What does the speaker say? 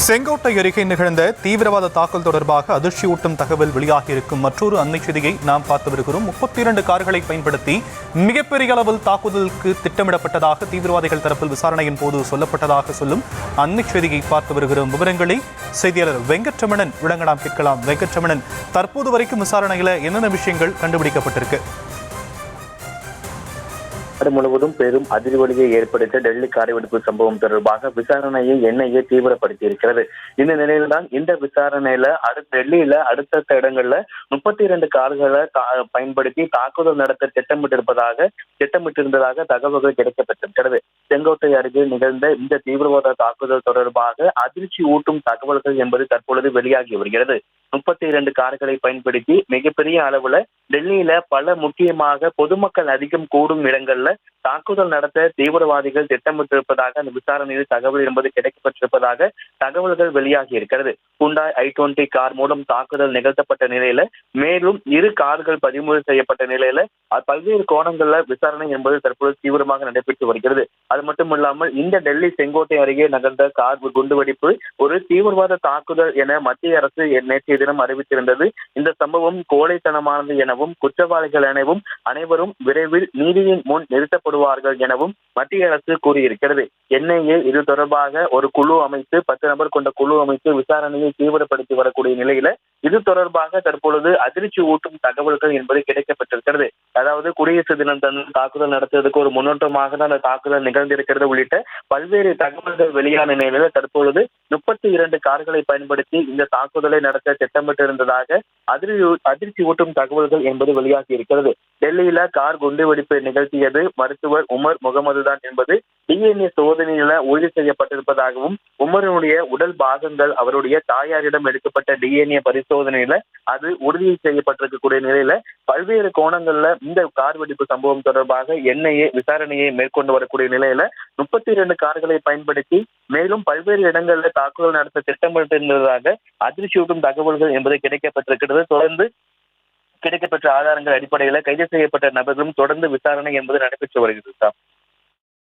செங்கோட்டை அருகே நிகழ்ந்த தீவிரவாத தாக்குதல் தொடர்பாக அதிர்ச்சியூட்டும் தகவல் வெளியாகியிருக்கும் மற்றொரு அண்மை செய்தியை நாம் பார்த்து வருகிறோம். 32 கார்களை பயன்படுத்தி மிகப்பெரிய அளவில் தாக்குதலுக்கு திட்டமிடப்பட்டதாக தீவிரவாதிகள் தரப்பில் விசாரணையின் போது சொல்லப்பட்டதாக சொல்லும் அண்மை செய்தியை பார்த்து வருகிறோம். விவரங்களை செய்தியாளர் வெங்கட்ரமணன் விளங்க நாம் கேட்கலாம். வெங்கட்ரமணன், தற்போது வரைக்கும் விசாரணையில என்னென்ன விஷயங்கள் கண்டுபிடிக்கப்பட்டிருக்கு? நாடு முழுவதும் பெரும் அதிர்வலியை ஏற்படுத்த டெல்லி காரை வெடிப்பு சம்பவம் தொடர்பாக விசாரணையை என்ஐஏ தீவிரப்படுத்தி இருக்கிறது. இந்த நிலையில்தான் இந்த விசாரணையில டெல்லியில அடுத்தடுத்த இடங்கள்ல 32 கார்களை பயன்படுத்தி தாக்குதல் நடத்த திட்டமிட்டிருந்ததாக தகவல்கள் கிடைக்கப்பட்டிருக்கிறது. செங்கோட்டை அருகே நிகழ்ந்த இந்த தீவிரவாத தாக்குதல் தொடர்பாக அதிர்ச்சி ஊட்டும் தகவல்கள் என்பது தற்பொழுது வெளியாகி வருகிறது. 32 கார்களை பயன்படுத்தி மிகப்பெரிய அளவுல டெல்லியில பல முக்கியமாக பொதுமக்கள் அதிகம் கூடும் இடங்கள்ல தாக்குதல் நடத்த தீவிரவாதிகள் திட்டமிட்டிருப்பதாக அந்த விசாரணையில் தகவல் என்பது கிடைக்கப்பட்டிருப்பதாக தகவல்கள் வெளியாகி இருக்கிறது. ஹுண்டாய் i20 கார் மூலம் தாக்குதல் நிகழ்த்தப்பட்ட நிலையில மேலும் 2 கார்கள் பறிமுதல் செய்யப்பட்ட நிலையில பல்வேறு கோணங்கள்ல விசாரணை என்பது தற்போது தீவிரமாக நடைபெற்று வருகிறது. அது மட்டும் இல்லாமல் இந்த டெல்லி செங்கோட்டை அருகே நகர்ந்த கார் குண்டுவெடிப்பு ஒரு தீவிரவாத தாக்குதல் என மத்திய அரசு நேற்றைய தினம் அறிவித்திருந்தது. இந்த சம்பவம் கோழைத்தனமானது எனவும் குற்றவாளிகள் எனவும் அனைவரும் விரைவில் நீதியின் முன் நிறுத்தப்படுவார்கள் எனவும் மத்திய அரசு கூறியிருக்கிறது. என்ஐஏ இது தொடர்பாக ஒரு குழு அமைத்து 10 நபர் கொண்ட குழு அமைத்து விசாரணையை தீவிரப்படுத்தி வரக்கூடிய நிலையில இது தொடர்பாக தற்பொழுது அதிர்ச்சி ஊட்டும் தகவல்கள் என்பது கிடைக்கப்பட்டிருக்கிறது. அதாவது குடியரசு தினம் தாக்குதல் நடத்துவதற்கு ஒரு முன்னோட்டமாக தான் அந்த தாக்குதல் நிகழ்ந்திருக்கிறது உள்ளிட்ட பல்வேறு தகவல்கள் வெளியான நிலையில தற்பொழுது 32 கார்களை பயன்படுத்தி இந்த தாக்குதலை நடத்த திட்டமிட்டிருந்ததாக அதிர்ச்சி ஊட்டும் தகவல்கள் என்பது வெளியாகி இருக்கிறது. டெல்லியில கார் குண்டுவெடிப்பை நிகழ்த்தியது மருத்துவர் உமர் முகமது தான் என்பது டிஎன்ஏ சோதனையில உறுதி செய்யப்பட்டிருப்பதாகவும் உமருடைய உடல் பாகங்கள் அவருடைய தாயாரிடம் எடுக்கப்பட்ட டிஎன்ஏ பரிசோதனையில அது உறுதி செய்யப்பட்டிருக்கக்கூடிய நிலையில பல்வேறு கோணங்கள்ல இந்த கார் வெடிப்பு சம்பவம் தொடர்பாக என்ஐஏ விசாரணையை மேற்கொண்டு வரக்கூடிய நிலையில 32 கார்களை பயன்படுத்தி மேலும் பல்வேறு இடங்கள்ல தாக்குதல் நடத்த திட்டமிட்டிருந்ததாக அதிர்ச்சியூட்டும் தகவல்கள் என்பது கிடைக்கப்பட்டிருக்கிறது. தொடர்ந்து கிடைக்கப்பெற்ற ஆதாரங்கள் அடிப்படையில கைது செய்யப்பட்ட நபர்களும் தொடர்ந்து விசாரணை என்பது நடைபெற்று வருகிறது.